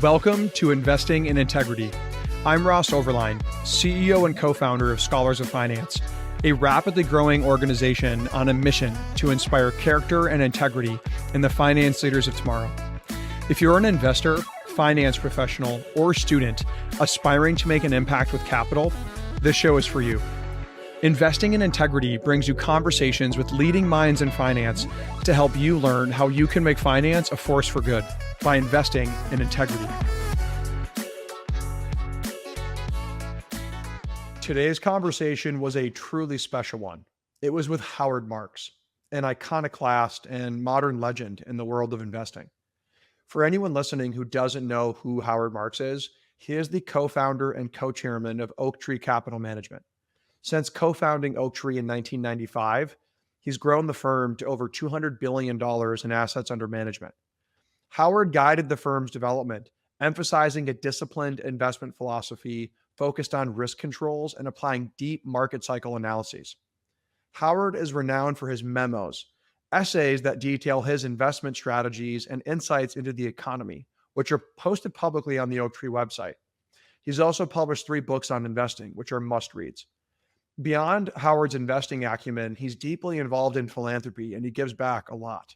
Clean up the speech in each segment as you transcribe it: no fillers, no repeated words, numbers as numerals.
Welcome to Investing in Integrity. I'm Ross Overline, CEO and co-founder of Scholars of Finance, a rapidly growing organization on a mission to inspire character and integrity in the finance leaders of tomorrow. If you're an investor, finance professional, or student aspiring to make an impact with capital, this show is for you. Investing in Integrity brings you conversations with leading minds in finance to help you learn how you can make finance a force for good by investing in integrity. Today's conversation was a truly special one. It was with Howard Marks, an iconoclast and modern legend in the world of investing. For anyone listening who doesn't know who Howard Marks is, he is the co-founder and co-chairman of Oaktree Capital Management. Since co-founding Oaktree in 1995, he's grown the firm to over $200 billion in assets under management. Howard guided the firm's development, emphasizing a disciplined investment philosophy focused on risk controls and applying deep market cycle analyses. Howard is renowned for his memos, essays that detail his investment strategies and insights into the economy, which are posted publicly on the Oaktree website. He's also published 3 books on investing, which are must-reads. Beyond Howard's investing acumen, he's deeply involved in philanthropy and he gives back a lot.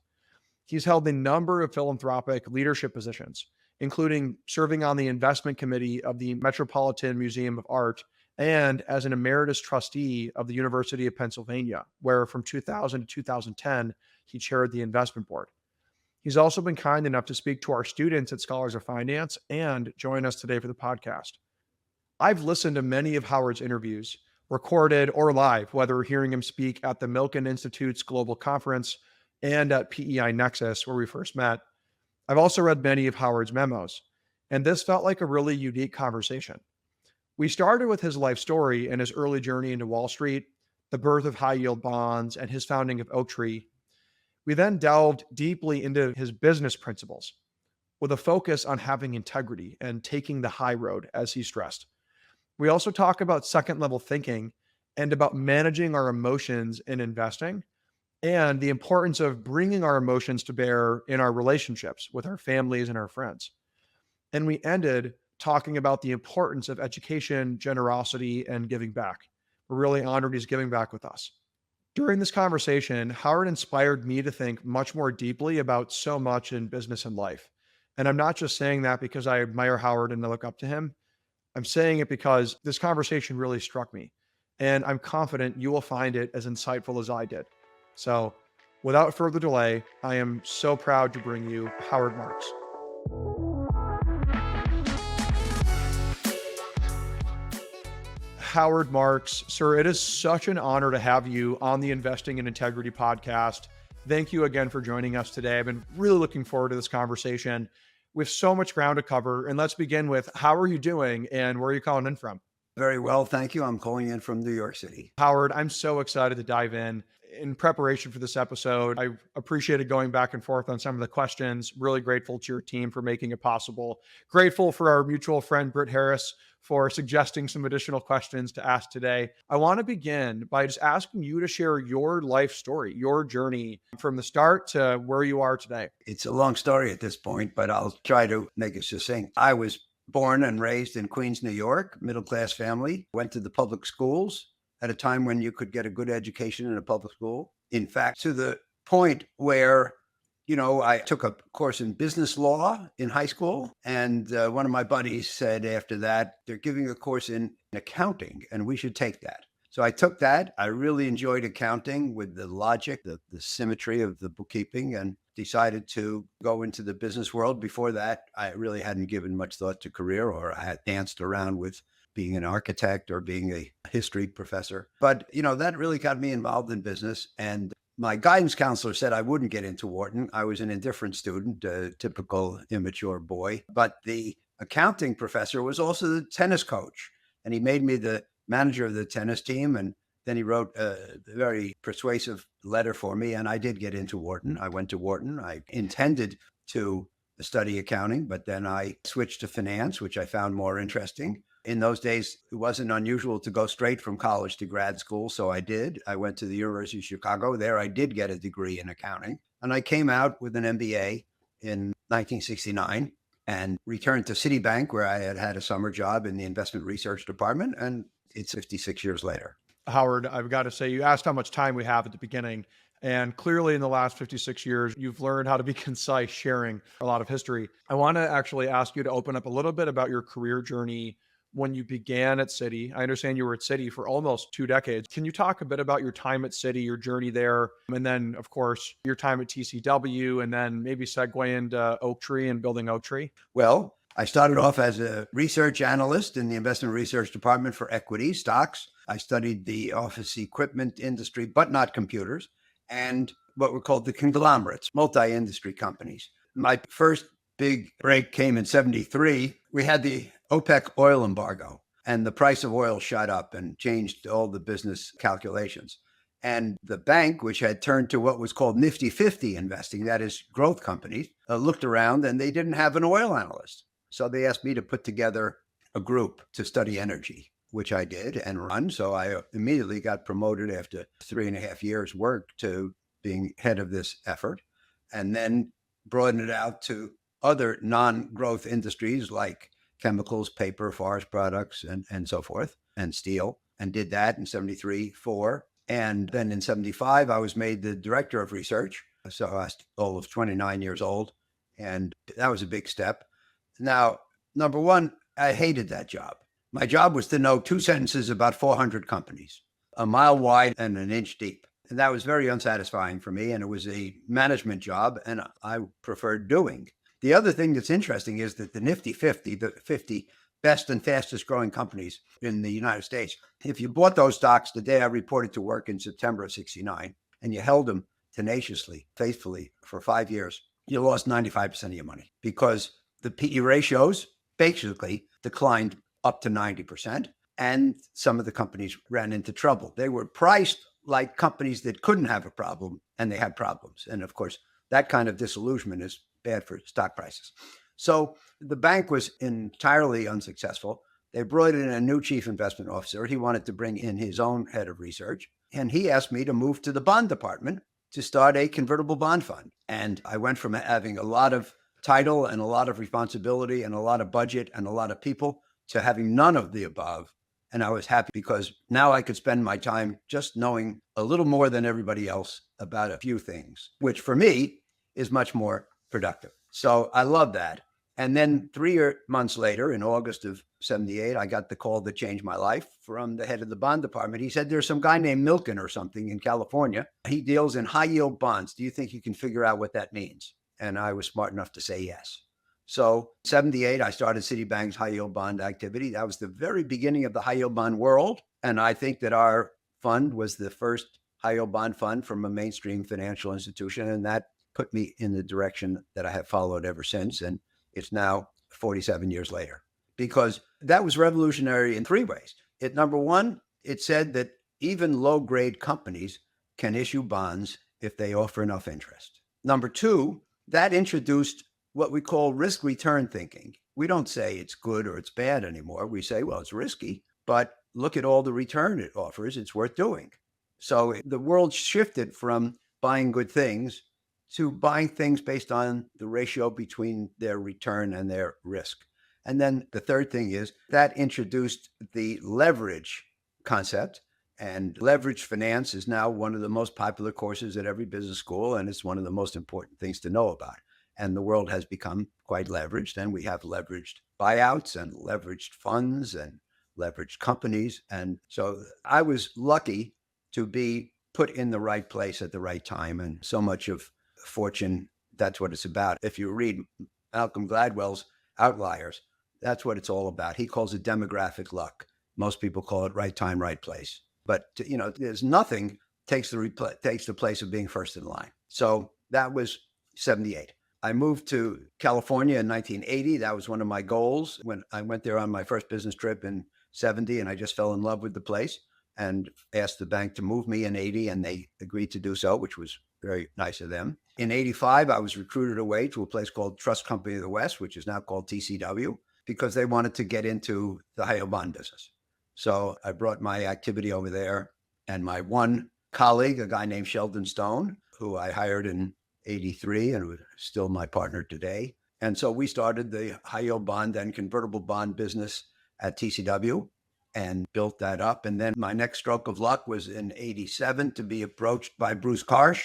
He's held a number of philanthropic leadership positions, including serving on the investment committee of the Metropolitan Museum of Art and as an emeritus trustee of the University of Pennsylvania, where from 2000 to 2010, he chaired the investment board. He's also been kind enough to speak to our students at Scholars of Finance and join us today for the podcast. I've listened to many of Howard's interviews, recorded or live, whether hearing him speak at the Milken Institute's Global Conference and at PEI Nexus, where we first met. I've also read many of Howard's memos, and this felt like a really unique conversation. We started with his life story and his early journey into Wall Street, the birth of high yield bonds, and his founding of Oaktree. We then delved deeply into his business principles with a focus on having integrity and taking the high road, as he stressed. We also talk about second level thinking and about managing our emotions in investing and the importance of bringing our emotions to bear in our relationships with our families and our friends. And we ended talking about the importance of education, generosity, and giving back. We're really honored he's giving back with us. During this conversation, Howard inspired me to think much more deeply about so much in business and life. And I'm not just saying that because I admire Howard and I look up to him. I'm saying it because this conversation really struck me, and I'm confident you will find it as insightful as I did. So without further delay, I am so proud to bring you Howard Marks. Howard Marks, sir, it is such an honor to have you on the Investing in Integrity podcast. Thank you again for joining us today. I've been really looking forward to this conversation. We have so much ground to cover, and let's begin with how are you doing and where are you calling in from? Very well, thank you. I'm calling in from New York City. Howard, I'm so excited to dive in. In preparation for this episode, I appreciated going back and forth on some of the questions. Really grateful to your team for making it possible. Grateful for our mutual friend, Britt Harris, for suggesting some additional questions to ask today. I want to begin by just asking you to share your life story, your journey from the start to where you are today. It's a long story at this point, but I'll try to make it succinct. I was born and raised in Queens, New York, middle-class family, went to the public schools at a time when you could get a good education in a public school. In fact, to the point where, I took a course in business law in high school. And one of my buddies said after that, they're giving a course in accounting and we should take that. So I took that. I really enjoyed accounting with the logic, the symmetry of the bookkeeping, and decided to go into the business world. Before that, I really hadn't given much thought to career, or I had danced around with being an architect or being a history professor. But, that really got me involved in business. And my guidance counselor said I wouldn't get into Wharton. I was an indifferent student, a typical immature boy. But the accounting professor was also the tennis coach. And he made me the manager of the tennis team. And then he wrote a very persuasive letter for me. And I did get into Wharton. I went to Wharton. I intended to study accounting, but then I switched to finance, which I found more interesting. In those days, it wasn't unusual to go straight from college to grad school, so I did. I went to the University of Chicago. There I did get a degree in accounting, and I came out with an MBA in 1969. and returned to Citibank, where I had had a summer job in the investment research department. And it's 56 years later. Howard, I've got to say, you asked how much time we have at the beginning. And clearly, in the last 56 years, you've learned how to be concise, sharing a lot of history. I want to actually ask you to open up a little bit about your career journey when you began at Citi. I understand you were at Citi for almost 2 decades. Can you talk a bit about your time at Citi, your journey there, and then, of course, your time at TCW, and then maybe segue into Oaktree and building Oaktree? Well, I started off as a research analyst in the investment research department for equity stocks. I studied the office equipment industry, but not computers, and what were called the conglomerates, multi-industry companies. My first big break came in 73. We had the OPEC oil embargo, and the price of oil shot up and changed all the business calculations. And the bank, which had turned to what was called Nifty 50 investing, that is growth companies, looked around and they didn't have an oil analyst. So they asked me to put together a group to study energy, which I did and run. So I immediately got promoted after 3.5 years work to being head of this effort, and then broadened it out to other non-growth industries like chemicals, paper, forest products, and so forth, and steel, and did that in 73, 4. And then in 75, I was made the director of research. So I was all of 29 years old. And that was a big step. Now, number one, I hated that job. My job was to know 2 sentences about 400 companies, a mile wide and an inch deep. And that was very unsatisfying for me. And it was a management job, and I preferred doing. The other thing that's interesting is that the Nifty 50, the 50 best and fastest growing companies in the United States, if you bought those stocks the day I reported to work in September of 69, and you held them tenaciously, faithfully for 5 years, you lost 95% of your money because the PE ratios basically declined up to 90%. And some of the companies ran into trouble. They were priced like companies that couldn't have a problem, and they had problems. And of course, that kind of disillusionment is bad for stock prices. So the bank was entirely unsuccessful. They brought in a new chief investment officer. He wanted to bring in his own head of research. And he asked me to move to the bond department to start a convertible bond fund. And I went from having a lot of title and a lot of responsibility and a lot of budget and a lot of people to having none of the above. And I was happy because now I could spend my time just knowing a little more than everybody else about a few things, which for me is much more productive. So I love that. And then 3 months later, in August of 78, I got the call that changed my life from the head of the bond department. He said, there's some guy named Milken or something in California. He deals in high yield bonds. Do you think you can figure out what that means? And I was smart enough to say yes. So 78, I started Citibank's high yield bond activity. That was the very beginning of the high yield bond world. And I think that our fund was the first high yield bond fund from a mainstream financial institution. And that put me in the direction that I have followed ever since. And it's now 47 years later, because that was revolutionary in 3 ways. Number one, it said that even low grade companies can issue bonds if they offer enough interest. Number 2, that introduced what we call risk return thinking. We don't say it's good or it's bad anymore. We say, well, it's risky, but look at all the return it offers. It's worth doing. So the world shifted from buying good things to buying things based on the ratio between their return and their risk. And then the third thing is that introduced the leverage concept. And leverage finance is now one of the most popular courses at every business school, and it's one of the most important things to know about. And the world has become quite leveraged, and we have leveraged buyouts and leveraged funds and leveraged companies. And so I was lucky to be put in the right place at the right time. And so much of fortune, that's what it's about. If you read Malcolm Gladwell's Outliers, that's what it's all about. He calls it demographic luck. Most people call it right time, right place. But, there's nothing takes the place of being first in line. So that was 78. I moved to California in 1980. That was one of my goals when I went there on my first business trip in 70, and I just fell in love with the place and asked the bank to move me in 80, and they agreed to do so, which was very nice of them. In 85, I was recruited away to a place called Trust Company of the West, which is now called TCW, because they wanted to get into the high yield bond business. So I brought my activity over there, and my one colleague, a guy named Sheldon Stone, who I hired in 83 and was still my partner today. And so we started the high yield bond and convertible bond business at TCW and built that up. And then my next stroke of luck was in 87 to be approached by Bruce Karsh,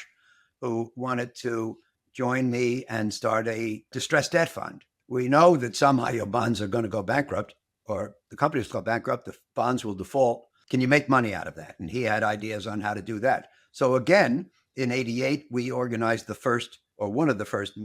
who wanted to join me and start a distressed debt fund. We know that some high yield bonds are going to go bankrupt, or the companies go bankrupt, the bonds will default. Can you make money out of that? And he had ideas on how to do that. So again, in 88, we organized the first, or one of the first,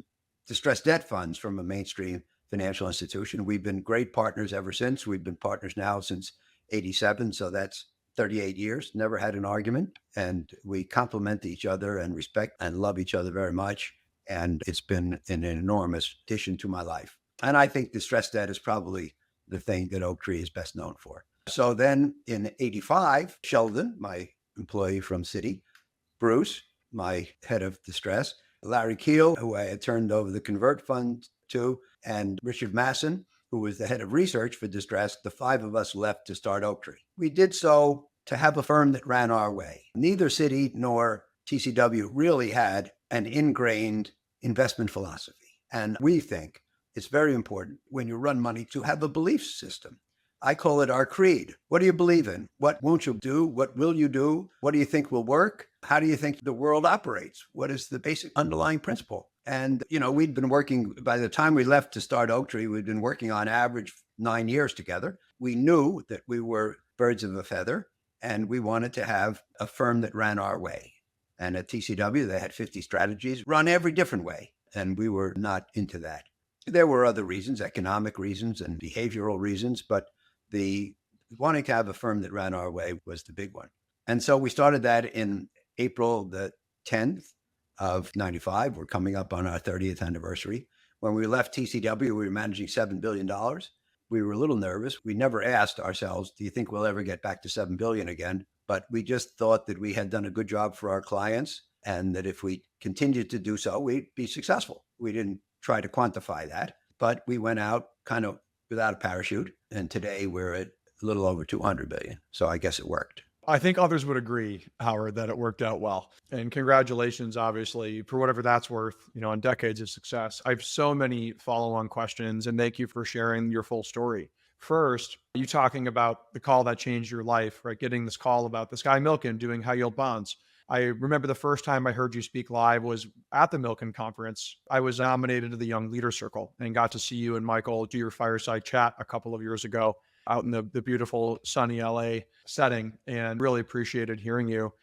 distressed debt funds from a mainstream financial institution. We've been great partners ever since. We've been partners now since 87. So that's 38 years, never had an argument. And we complement each other and respect and love each other very much. And it's been an enormous addition to my life. And I think distressed debt is probably the thing that Oaktree is best known for. So then in 85, Sheldon, my employee from Citi, Bruce, my head of distress, Larry Keel, who I had turned over the convert fund to, and Richard Masson, who was the head of research for distress, the five of us left to start Oaktree. We did so to have a firm that ran our way. Neither Citi nor TCW really had an ingrained investment philosophy. And we think it's very important when you run money to have a belief system. I call it our creed. What do you believe in? What won't you do? What will you do? What do you think will work? How do you think the world operates? What is the basic underlying principle? And, we'd been working, by the time we left to start Oaktree, we'd been working on average 9 years together. We knew that we were birds of a feather, and we wanted to have a firm that ran our way. And at TCW, they had 50 strategies, run every different way. And we were not into that. There were other reasons, economic reasons and behavioral reasons, but the wanting to have a firm that ran our way was the big one. And so we started that in April the 10th of 95. We're coming up on our 30th anniversary. When we left TCW, we were managing $7 billion. We were a little nervous. We never asked ourselves, do you think we'll ever get back to $7 billion again? But we just thought that we had done a good job for our clients and that if we continued to do so, we'd be successful. We didn't try to quantify that, but we went out kind of without a parachute. And today we're at a little over 200 billion. So I guess it worked. I think others would agree, Howard, that it worked out well. And congratulations, obviously, for whatever that's worth, on decades of success. I have so many follow-on questions, and thank you for sharing your full story. First, you talking about the call that changed your life, right? Getting this call about this guy Milken doing high yield bonds. I remember the first time I heard you speak live was at the Milken conference. I was nominated to the Young Leader Circle and got to see you and Michael do your fireside chat a couple of years ago out in the beautiful sunny LA setting, and really appreciated hearing you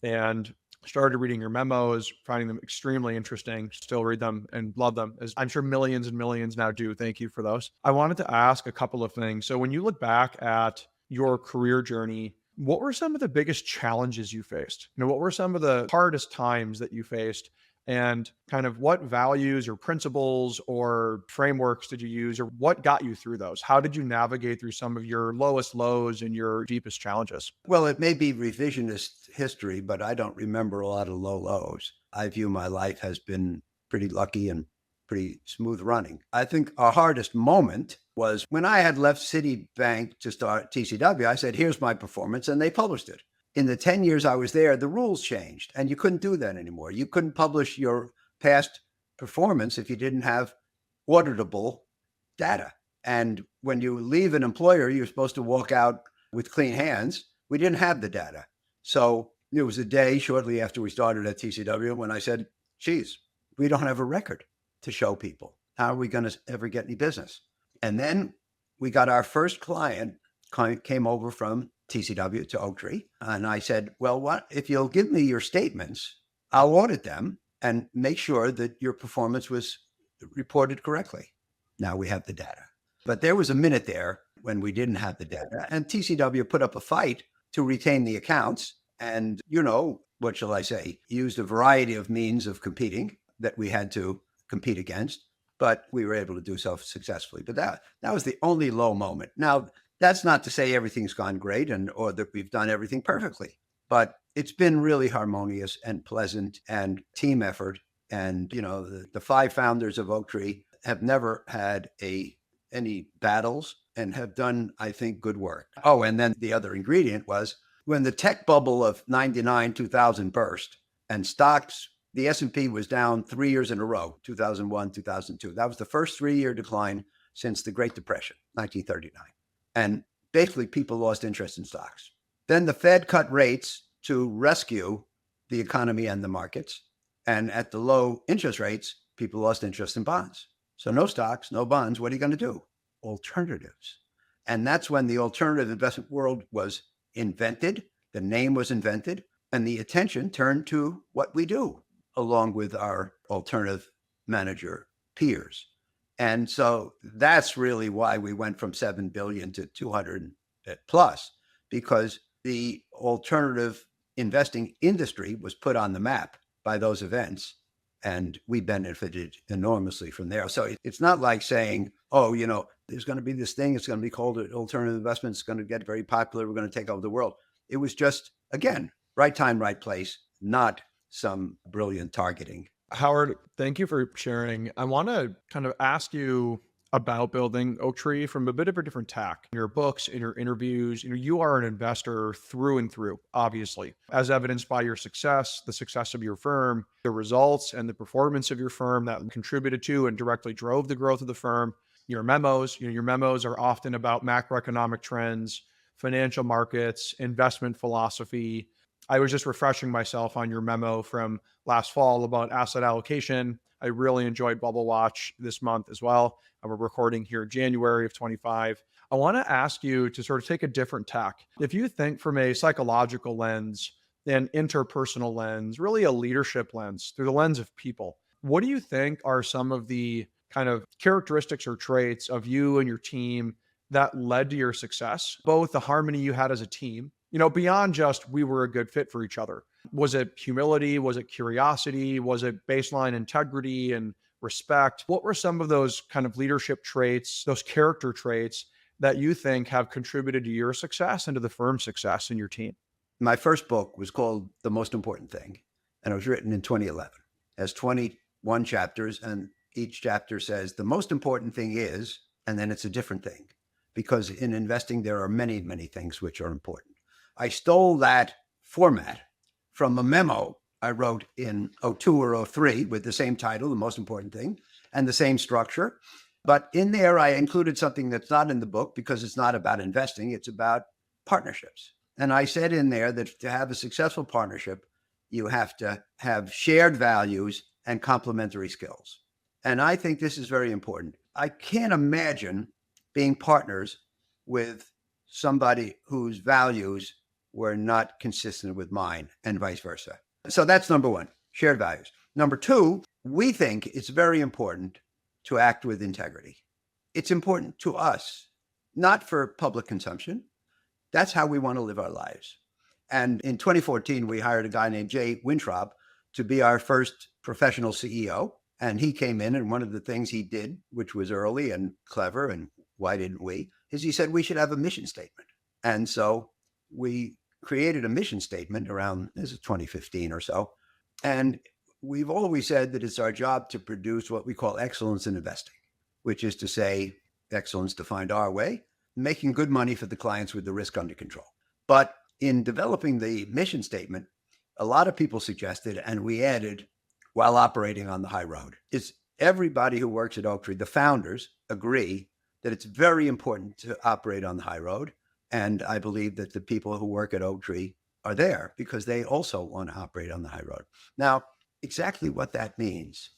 and started reading your memos, finding them extremely interesting, still read them and love them, as I'm sure millions and millions now do. Thank you for those. I wanted to ask a couple of things. So when you look back at your career journey, what were some of the biggest challenges you faced? What were some of the hardest times that you faced? And kind of what values or principles or frameworks did you use, or what got you through those? How did you navigate through some of your lowest lows and your deepest challenges? Well, it may be revisionist history, but I don't remember a lot of low lows. I view my life has been pretty lucky and pretty smooth running. I think our hardest moment was when I had left Citibank to start TCW. I said, here's my performance, and they published it. In the 10 years I was there, the rules changed and you couldn't do that anymore. You couldn't publish your past performance if you didn't have auditable data. And when you leave an employer, you're supposed to walk out with clean hands. We didn't have the data. So there was a day shortly after we started at TCW when I said, geez, we don't have a record to show people. How are we going to ever get any business? And then we got our first client came over from TCW to Oaktree. And I said, well, what if you'll give me your statements, I'll audit them and make sure that your performance was reported correctly. Now we have the data. But there was a minute there when we didn't have the data, and TCW put up a fight to retain the accounts. And, what shall I say, used a variety of means of competing that we had to compete against, but we were able to do so successfully. But that was the only low moment. Now, that's not to say everything's gone great or that we've done everything perfectly, but it's been really harmonious and pleasant and team effort. And, the five founders of Oaktree have never had any battles and have done, I think, good work. Oh, and then the other ingredient was when the tech bubble of 99, 2000 burst and stocks The S&P was down 3 years in a row, 2001, 2002. That was the first 3-year decline since the Great Depression, 1939. And basically, people lost interest in stocks. Then the Fed cut rates to rescue the economy and the markets. And at the low interest rates, people lost interest in bonds. So no stocks, no bonds. What are you going to do? Alternatives. And that's when the alternative investment world was invented. The name was invented, and the attention turned to what we do, along with our alternative manager peers. And so that's really why we went from 7 billion to 200 plus, because the alternative investing industry was put on the map by those events, and we benefited enormously from there. So it's not like saying, oh, there's going to be this thing, it's going to be called alternative investment, it's going to get very popular, we're going to take over the world. It was just, again, right time, right place, not some brilliant targeting. Howard, thank you for sharing. I want to kind of ask you about building Oaktree from a bit of a different tack. In your books, in your interviews, you are an investor through and through, obviously, as evidenced by your success, the success of your firm, the results and the performance of your firm that contributed to and directly drove the growth of the firm. Your memos, your memos are often about macroeconomic trends, financial markets, investment philosophy. I was just refreshing myself on your memo from last fall about asset allocation. I really enjoyed Bubble Watch this month as well. We're recording here January of 25. I want to ask you to sort of take a different tack. If you think from a psychological lens, an interpersonal lens, really a leadership lens, through the lens of people, what do you think are some of the kind of characteristics or traits of you and your team that led to your success, both the harmony you had as a team, beyond just we were a good fit for each other? Was it humility? Was it curiosity? Was it baseline integrity and respect? What were some of those kind of leadership traits, those character traits that you think have contributed to your success and to the firm's success in your team? My first book was called The Most Important Thing, and it was written in 2011. It has 21 chapters, and each chapter says the most important thing is, and then it's a different thing, because in investing, there are many, many things which are important. I stole that format from a memo I wrote in 02 or 03 with the same title, The Most Important Thing, and the same structure. But in there, I included something that's not in the book because it's not about investing, it's about partnerships. And I said in there that to have a successful partnership, you have to have shared values and complementary skills. And I think this is very important. I can't imagine being partners with somebody whose values were not consistent with mine and vice versa. So that's number one, shared values. Number two, we think it's very important to act with integrity. It's important to us, not for public consumption. That's how we want to live our lives. And in 2014, we hired a guy named Jay Wintrob to be our first professional CEO. And he came in, and one of the things he did, which was early and clever, and why didn't we, is he said we should have a mission statement. And so we created a mission statement around, this is 2015 or so. And we've always said that it's our job to produce what we call excellence in investing, which is to say, excellence defined our way, making good money for the clients with the risk under control. But in developing the mission statement, a lot of people suggested, and we added, while operating on the high road, is everybody who works at Oaktree, the founders, agree that it's very important to operate on the high road. And I believe that the people who work at Oaktree are there because they also want to operate on the high road. Now, exactly what that means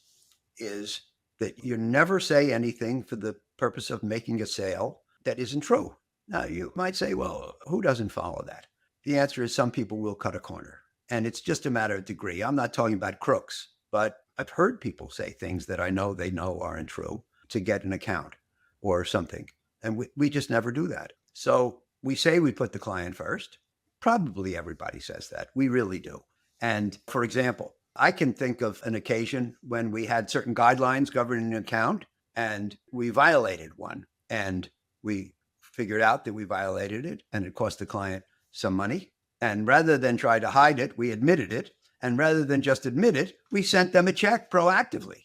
is that you never say anything for the purpose of making a sale that isn't true. Now, you might say, well, who doesn't follow that? The answer is some people will cut a corner, and it's just a matter of degree. I'm not talking about crooks, but I've heard people say things that I know they know aren't true to get an account or something. And we just never do that. So we say we put the client first. Probably everybody says that. We really do. And for example, I can think of an occasion when we had certain guidelines governing an account and we violated one. And we figured out that we violated it and it cost the client some money. And rather than try to hide it, we admitted it. And rather than just admit it, we sent them a check proactively.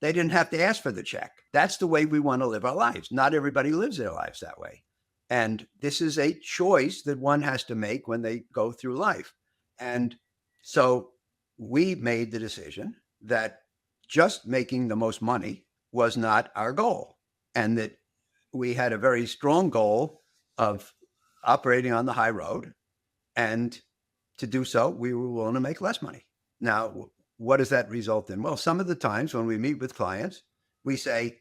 They didn't have to ask for the check. That's the way we want to live our lives. Not everybody lives their lives that way. And this is a choice that one has to make when they go through life. And so we made the decision that just making the most money was not our goal, and that we had a very strong goal of operating on the high road. And to do so, we were willing to make less money. Now, what does that result in? Well, some of the times when we meet with clients, we say,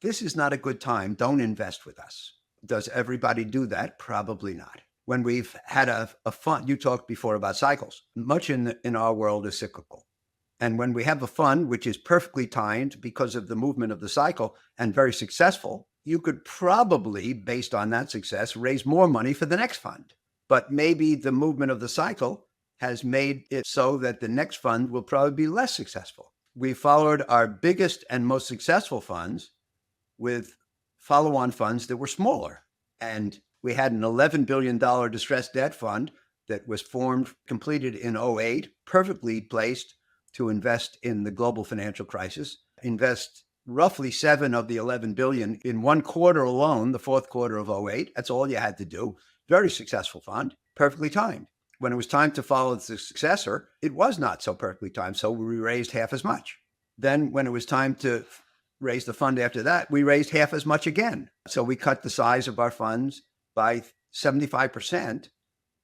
this is not a good time. Don't invest with us. Does everybody do that? Probably not. When we've had a fund, you talked before about cycles. Much in our world is cyclical. And when we have a fund which is perfectly timed because of the movement of the cycle and very successful, you could probably, based on that success, raise more money for the next fund. But maybe the movement of the cycle has made it so that the next fund will probably be less successful. We followed our biggest and most successful funds with follow-on funds that were smaller. And we had an $11 billion distressed debt fund that was completed in 2008, perfectly placed to invest in the global financial crisis, invest roughly 7 of the 11 billion in one quarter alone, the fourth quarter of 2008. That's all you had to do. Very successful fund, perfectly timed. When it was time to follow the successor, it was not so perfectly timed, so we raised half as much. Then when it was time to raise the fund after that, we raised half as much again. So we cut the size of our funds by 75%,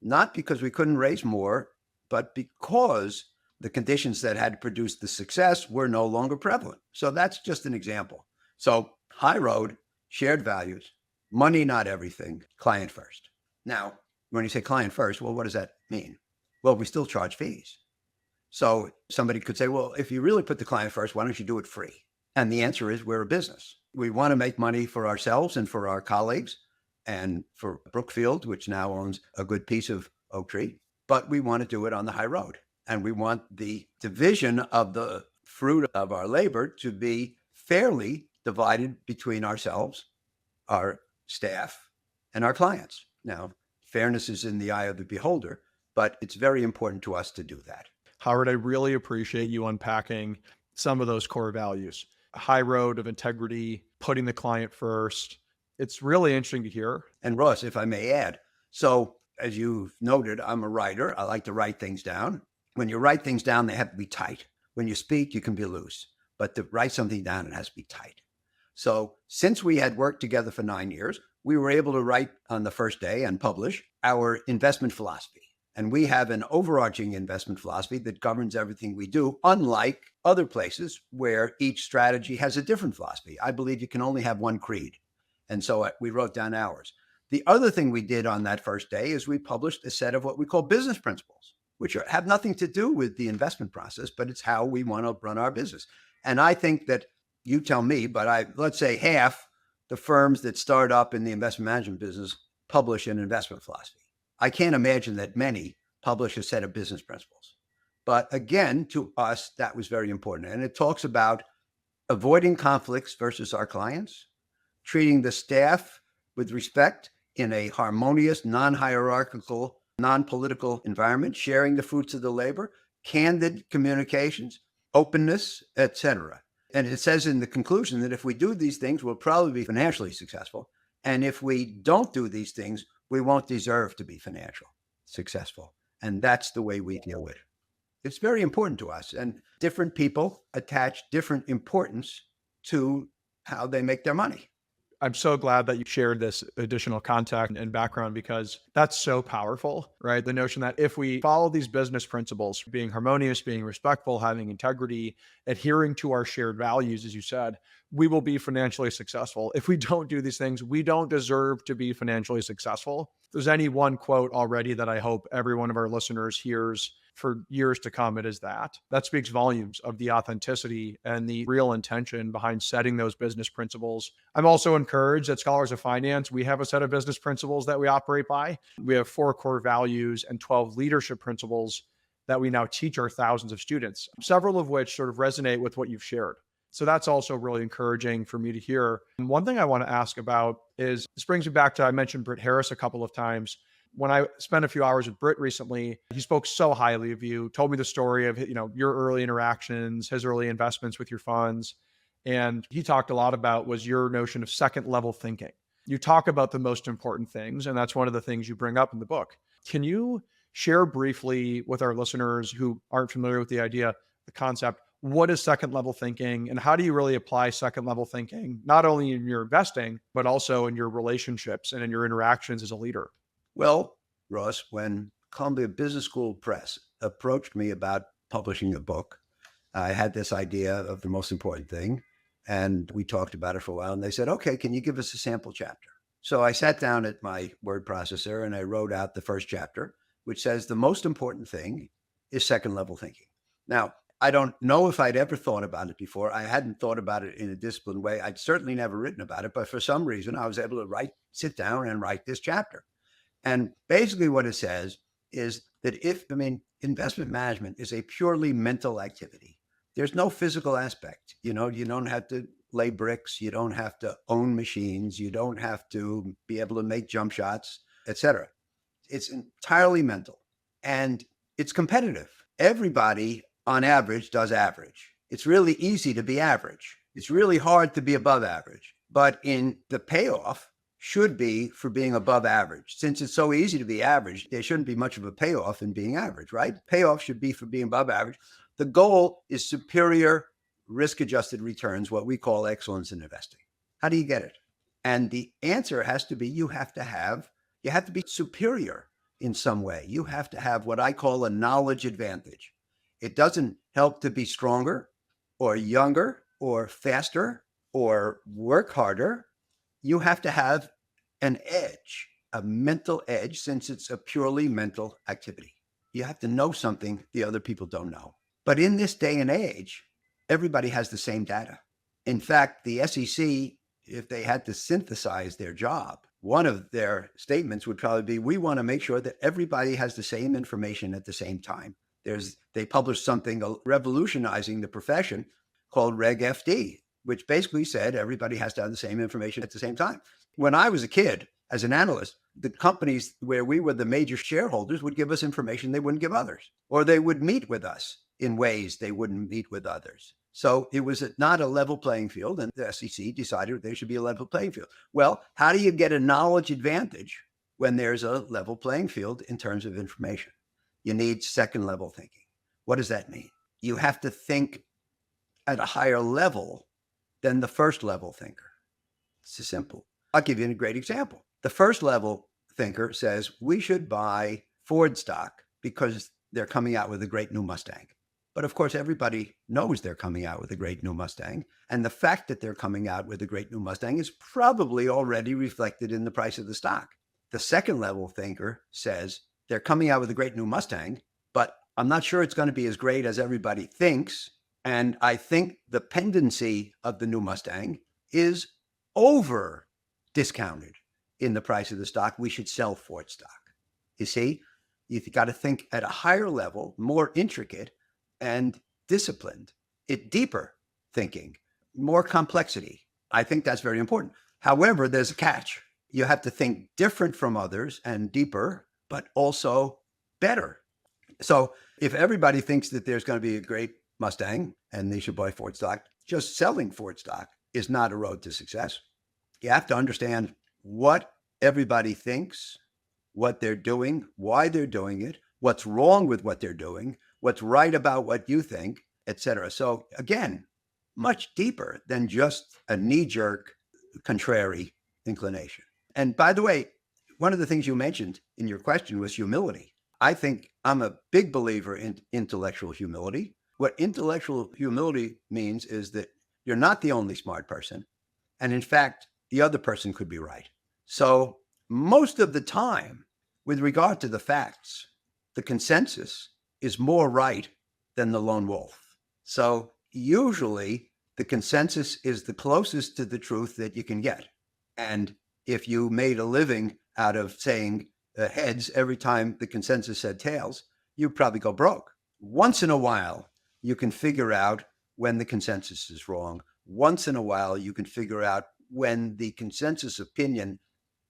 not because we couldn't raise more, but because the conditions that had produced the success were no longer prevalent. So that's just an example. So high road, shared values, money not everything, client first. Now, when you say client first, well, what does that mean? Well, we still charge fees. So somebody could say, well, if you really put the client first, why don't you do it free? And the answer is we're a business. We want to make money for ourselves and for our colleagues and for Brookfield, which now owns a good piece of Oaktree, but we want to do it on the high road. And we want the division of the fruit of our labor to be fairly divided between ourselves, our staff, and our clients. Now, fairness is in the eye of the beholder, but it's very important to us to do that. Howard, I really appreciate you unpacking some of those core values. A high road of integrity, putting the client first. It's really interesting to hear. And Ross, if I may add, so as you've noted, I'm a writer. I like to write things down. When you write things down, they have to be tight. When you speak, you can be loose. But to write something down, it has to be tight. So since we had worked together for 9 years, we were able to write on the first day and publish our investment philosophy. And we have an overarching investment philosophy that governs everything we do, unlike other places where each strategy has a different philosophy. I believe you can only have one creed. And so we wrote down ours. The other thing we did on that first day is we published a set of what we call business principles, which have nothing to do with the investment process, but it's how we want to run our business. And I think that, you tell me, but let's say half the firms that start up in the investment management business publish an investment philosophy. I can't imagine that many publish a set of business principles. But again, to us, that was very important. And it talks about avoiding conflicts versus our clients, treating the staff with respect in a harmonious, non-hierarchical, non-political environment, sharing the fruits of the labor, candid communications, openness, etc. And it says in the conclusion that if we do these things, we'll probably be financially successful. And if we don't do these things, we won't deserve to be financially successful. And that's the way we deal with it. It's very important to us. And different people attach different importance to how they make their money. I'm so glad that you shared this additional context and background because that's so powerful, right? The notion that if we follow these business principles, being harmonious, being respectful, having integrity, adhering to our shared values, as you said, we will be financially successful. If we don't do these things, we don't deserve to be financially successful. If there's any one quote already that I hope every one of our listeners hears for years to come, it is that. That speaks volumes of the authenticity and the real intention behind setting those business principles. I'm also encouraged that Scholars of Finance, we have a set of business principles that we operate by. We have 4 core values and 12 leadership principles that we now teach our thousands of students, several of which sort of resonate with what you've shared. So that's also really encouraging for me to hear. And one thing I want to ask about is, this brings me back to, I mentioned Britt Harris a couple of times. When I spent a few hours with Britt recently, he spoke so highly of you, told me the story of, your early interactions, his early investments with your funds. And he talked a lot about was your notion of second level thinking. You talk about the most important things, and that's one of the things you bring up in the book. Can you share briefly with our listeners who aren't familiar with the idea, the concept, What is second level thinking, and how do you really apply second level thinking, not only in your investing, but also in your relationships and in your interactions as a leader? Well, Ross, when Columbia Business School Press approached me about publishing a book, I had this idea of the most important thing. And we talked about it for a while. And they said, okay, can you give us a sample chapter? So I sat down at my word processor and I wrote out the first chapter, which says the most important thing is second level thinking. Now, I don't know if I'd ever thought about it before. I hadn't thought about it in a disciplined way. I'd certainly never written about it, but for some reason, I was able to sit down and write this chapter. And basically, what it says is that investment management is a purely mental activity. There's no physical aspect. You don't have to lay bricks. You don't have to own machines. You don't have to be able to make jump shots, etc. It's entirely mental and it's competitive. Everybody on average does average. It's really easy to be average. It's really hard to be above average, but in the payoff should be for being above average. Since it's so easy to be average, there shouldn't be much of a payoff in being average, right? Payoff should be for being above average. The goal is superior risk-adjusted returns, what we call excellence in investing. How do you get it? And the answer has to be you have to be superior in some way. You have to have what I call a knowledge advantage. It doesn't help to be stronger or younger or faster or work harder. You have to have an edge, a mental edge, since it's a purely mental activity. You have to know something the other people don't know. But in this day and age, everybody has the same data. In fact, the SEC, if they had to synthesize their job, one of their statements would probably be, we want to make sure that everybody has the same information at the same time. They published something revolutionizing the profession called Reg FD, which basically said everybody has to have the same information at the same time. When I was a kid, as an analyst, the companies where we were the major shareholders would give us information they wouldn't give others, or they would meet with us in ways they wouldn't meet with others. So it was not a level playing field, and the SEC decided there should be a level playing field. Well, how do you get a knowledge advantage when there's a level playing field in terms of information? You need second level thinking. What does that mean? You have to think at a higher level than the first level thinker. It's simple. I'll give you a great example. The first level thinker says we should buy Ford stock because they're coming out with a great new Mustang. But of course, everybody knows they're coming out with a great new Mustang. And the fact that they're coming out with a great new Mustang is probably already reflected in the price of the stock. The second level thinker says they're coming out with a great new Mustang, but I'm not sure it's going to be as great as everybody thinks. And I think the pendency of the new Mustang is over discounted in the price of the stock. We should sell Ford stock. You see, you've got to think at a higher level, more intricate and disciplined, deeper thinking, more complexity. I think that's very important. However, there's a catch. You have to think different from others and deeper, but also better. So if everybody thinks that there's going to be a great Mustang and they should buy Ford stock, just selling Ford stock is not a road to success. You have to understand what everybody thinks, what they're doing, why they're doing it, what's wrong with what they're doing, what's right about what you think, etc. So again, much deeper than just a knee-jerk, contrary inclination. And by the way, one of the things you mentioned in your question was humility. I think I'm a big believer in intellectual humility. What intellectual humility means is that you're not the only smart person. And in fact, the other person could be right. So most of the time, with regard to the facts, the consensus is more right than the lone wolf. So usually the consensus is the closest to the truth that you can get. And if you made a living out of saying heads every time the consensus said tails, you'd probably go broke. Once in a while, you can figure out when the consensus is wrong. Once in a while, you can figure out when the consensus opinion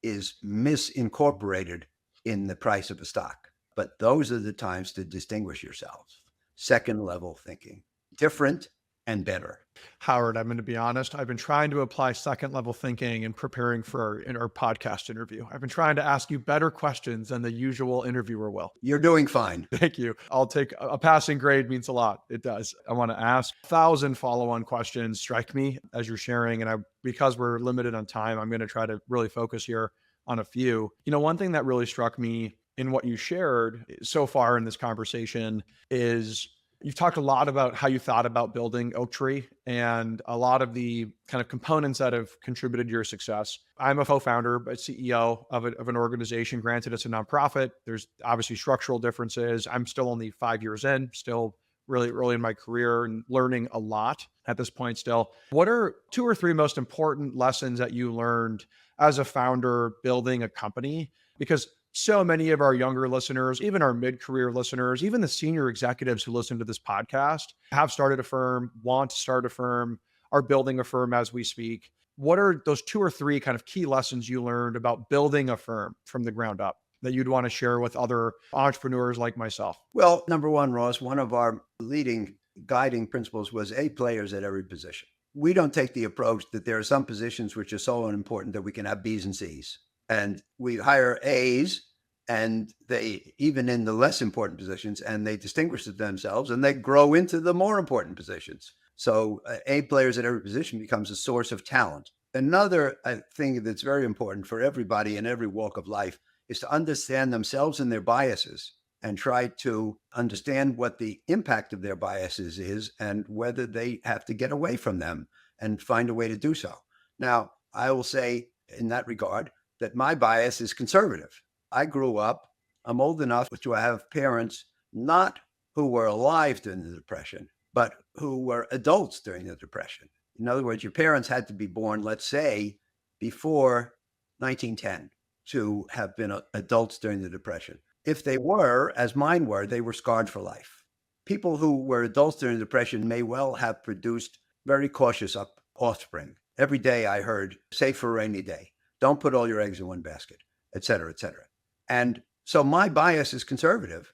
is misincorporated in the price of a stock. But those are the times to distinguish yourselves. Second level thinking. Different, and better. Howard, I'm going to be honest. I've been trying to apply second level thinking in preparing for our podcast interview. I've been trying to ask you better questions than the usual interviewer will. You're doing fine. Thank you. I'll take a passing grade means a lot. It does. I want to ask 1,000 follow-on questions strike me as you're sharing. And because we're limited on time, I'm going to try to really focus here on a few. One thing that really struck me in what you shared so far in this conversation is you've talked a lot about how you thought about building Oaktree and a lot of the kind of components that have contributed to your success. I'm a co-founder, but CEO of an organization. Granted, it's a nonprofit. There's obviously structural differences. I'm still only 5 years in, still really early in my career and learning a lot at this point still. What are 2 or 3 most important lessons that you learned as a founder building a company? Because so many of our younger listeners, even our mid-career listeners, even the senior executives who listen to this podcast have started a firm, want to start a firm, are building a firm as we speak. What are those 2 or 3 kind of key lessons you learned about building a firm from the ground up that you'd want to share with other entrepreneurs like myself? Well, number one, Ross, one of our leading guiding principles was A, players at every position. We don't take the approach that there are some positions which are so important that we can have B's and C's. And we hire A's, and they, even in the less important positions, and they distinguish themselves and they grow into the more important positions. So A players at every position becomes a source of talent. Another thing that's very important for everybody in every walk of life is to understand themselves and their biases and try to understand what the impact of their biases is and whether they have to get away from them and find a way to do so. Now, I will say in that regard that my bias is conservative. I grew up, I'm old enough to have parents not who were alive during the Depression, but who were adults during the Depression. In other words, your parents had to be born, let's say, before 1910 to have been adults during the Depression. If they were, as mine were, they were scarred for life. People who were adults during the Depression may well have produced very cautious offspring. Every day I heard, save for a rainy day. Don't put all your eggs in one basket, et cetera, et cetera. And so my bias is conservative.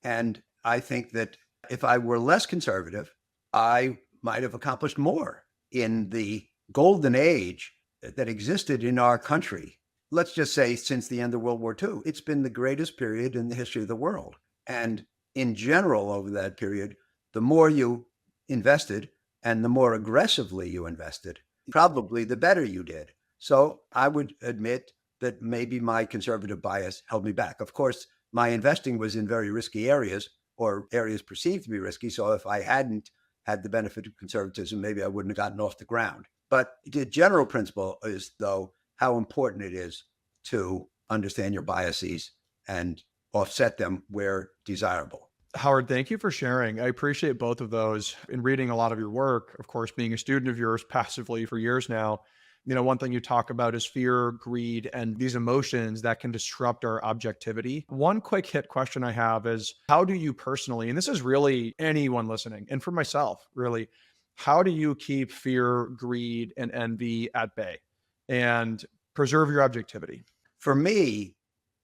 And I think that if I were less conservative, I might have accomplished more in the golden age that existed in our country. Let's just say since the end of World War II, it's been the greatest period in the history of the world. And in general, over that period, the more you invested and the more aggressively you invested, probably the better you did. So I would admit that maybe my conservative bias held me back. Of course, my investing was in very risky areas or areas perceived to be risky. So if I hadn't had the benefit of conservatism, maybe I wouldn't have gotten off the ground. But the general principle is, though, how important it is to understand your biases and offset them where desirable. Howard, thank you for sharing. I appreciate both of those. In reading a lot of your work, of course, being a student of yours passively for years now, one thing you talk about is fear, greed, and these emotions that can disrupt our objectivity. One quick hit question I have is, how do you personally, and this is really anyone listening, and for myself, really, how do you keep fear, greed, and envy at bay and preserve your objectivity? For me,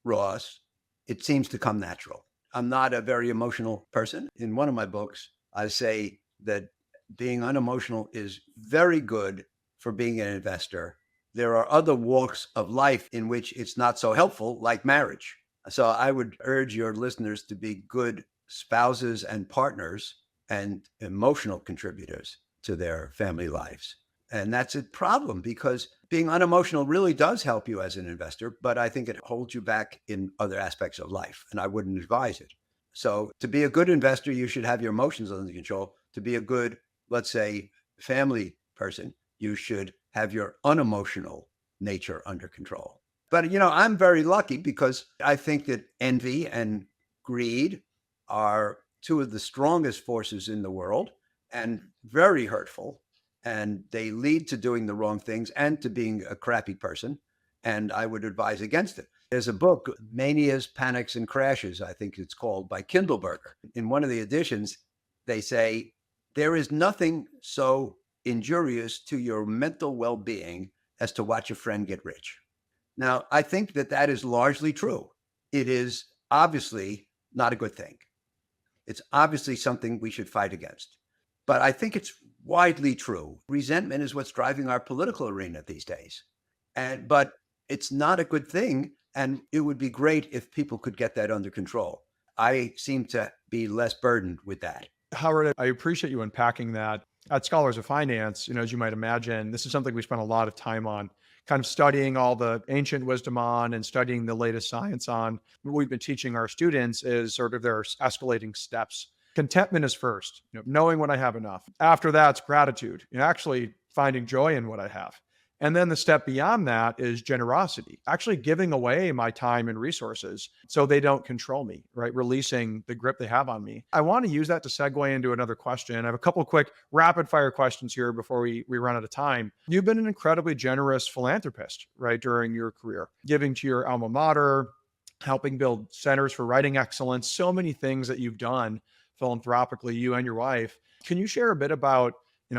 Ross, it seems to come natural. I'm not a very emotional person. In one of my books, I say that being unemotional is very good for being an investor. There are other walks of life in which it's not so helpful, like marriage. So I would urge your listeners to be good spouses and partners and emotional contributors to their family lives. And that's a problem because being unemotional really does help you as an investor, but I think it holds you back in other aspects of life, and I wouldn't advise it. So to be a good investor, you should have your emotions under control. To be a good, let's say, family person, you should have your unemotional nature under control. But, I'm very lucky because I think that envy and greed are 2 of the strongest forces in the world and very hurtful. And they lead to doing the wrong things and to being a crappy person. And I would advise against it. There's a book, Manias, Panics, and Crashes, I think it's called, by Kindleberger. In one of the editions, they say, there is nothing so injurious to your mental well-being as to watch a friend get rich. Now, I think that that is largely true. It is obviously not a good thing. It's obviously something we should fight against. But I think it's widely true. Resentment is what's driving our political arena these days. But it's not a good thing. And it would be great if people could get that under control. I seem to be less burdened with that. Howard, I appreciate you unpacking that. At Scholars of Finance, as you might imagine, this is something we spent a lot of time on, kind of studying all the ancient wisdom on and studying the latest science on. What we've been teaching our students is sort of their escalating steps. Contentment is first, knowing when I have enough. After that's gratitude, actually finding joy in what I have. And then the step beyond that is generosity, actually giving away my time and resources so they don't control me, right? Releasing the grip they have on me. I want to use that to segue into another question. I have a couple of quick rapid fire questions here before we run out of time. You've been an incredibly generous philanthropist, right, during your career, giving to your alma mater, helping build centers for writing excellence, so many things that you've done philanthropically, you and your wife. Can you share a bit about,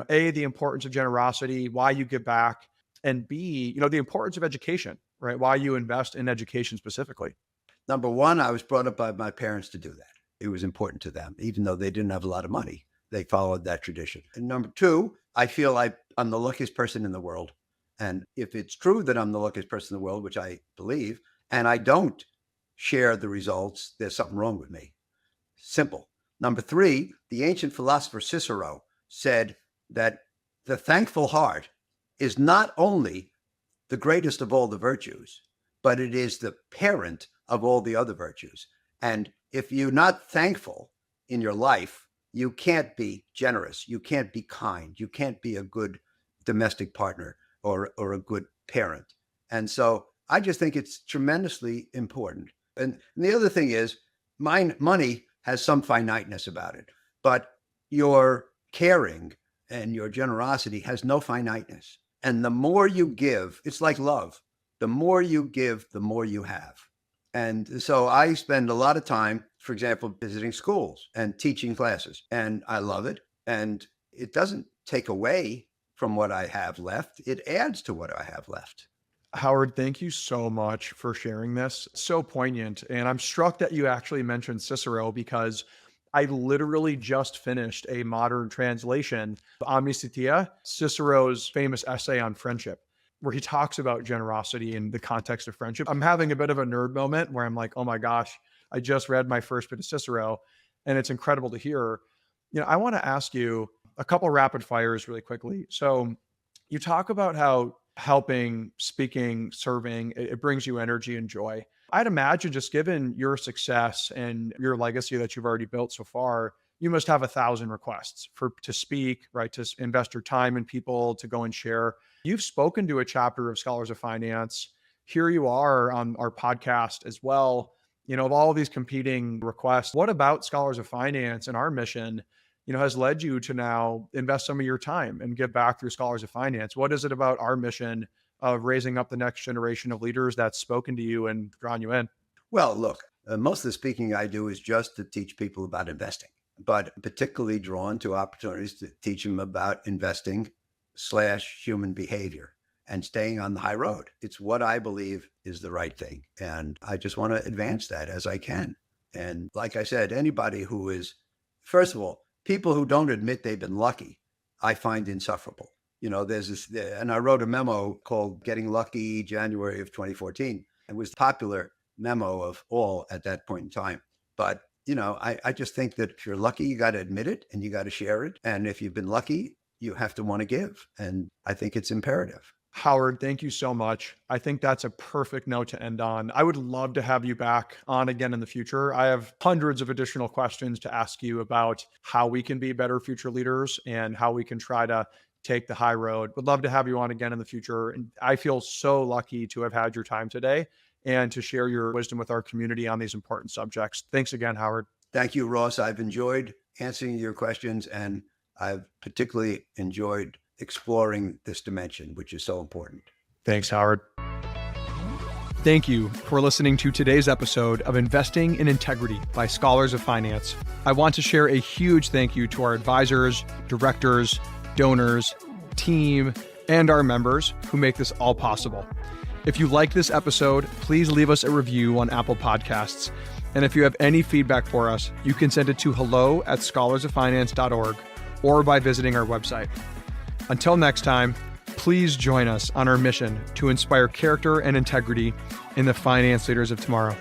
A, the importance of generosity, why you give back, and B, the importance of education, right? Why you invest in education specifically? Number one, I was brought up by my parents to do that. It was important to them, even though they didn't have a lot of money. They followed that tradition. And number two, I feel I'm the luckiest person in the world. And if it's true that I'm the luckiest person in the world, which I believe, and I don't share the results, there's something wrong with me. Simple. Number three, the ancient philosopher Cicero said that the thankful heart is not only the greatest of all the virtues, but it is the parent of all the other virtues. And if you're not thankful in your life, you can't be generous, you can't be kind, you can't be a good domestic partner or a good parent. And so I just think it's tremendously important. And the other thing is, money has some finiteness about it, but your caring and your generosity has no finiteness. And the more you give, it's like love. The more you give, the more you have. And so I spend a lot of time, for example, visiting schools and teaching classes. And I love it. And it doesn't take away from what I have left. It adds to what I have left. Howard, thank you so much for sharing this. So poignant. And I'm struck that you actually mentioned Cicero because I literally just finished a modern translation of Amicitia, Cicero's famous essay on friendship, where he talks about generosity in the context of friendship. I'm having a bit of a nerd moment where I'm like, oh my gosh, I just read my first bit of Cicero, and it's incredible to hear. I want to ask you a couple rapid fires really quickly. So you talk about how helping, speaking, serving, it brings you energy and joy. I'd imagine just given your success and your legacy that you've already built so far, you must have 1,000 requests to speak, right? To invest your time in people, to go and share. You've spoken to a chapter of Scholars of Finance. Here you are on our podcast as well. Of all of these competing requests, what about Scholars of Finance and our mission, has led you to now invest some of your time and give back through Scholars of Finance? What is it about our mission of raising up the next generation of leaders that's spoken to you and drawn you in? Well, look, most of the speaking I do is just to teach people about investing, but particularly drawn to opportunities to teach them about investing / human behavior and staying on the high road. It's what I believe is the right thing. And I just want to advance that as I can. And like I said, anybody who is, first of all, people who don't admit they've been lucky, I find insufferable. There's this, and I wrote a memo called Getting Lucky January of 2014. It was the popular memo of all at that point in time. But, I just think that if you're lucky, you got to admit it and you got to share it. And if you've been lucky, you have to want to give. And I think it's imperative. Howard, thank you so much. I think that's a perfect note to end on. I would love to have you back on again in the future. I have hundreds of additional questions to ask you about how we can be better future leaders and how we can try to take the high road. Would love to have you on again in the future. And I feel so lucky to have had your time today and to share your wisdom with our community on these important subjects. Thanks again, Howard. Thank you, Ross. I've enjoyed answering your questions, and I've particularly enjoyed exploring this dimension, which is so important. Thanks, Howard. Thank you for listening to today's episode of Investing in Integrity by Scholars of Finance. I want to share a huge thank you to our advisors, directors, donors, team, and our members who make this all possible. If you like this episode, please leave us a review on Apple Podcasts. And if you have any feedback for us, you can send it to hello@scholarsoffinance.org or by visiting our website. Until next time, please join us on our mission to inspire character and integrity in the finance leaders of tomorrow.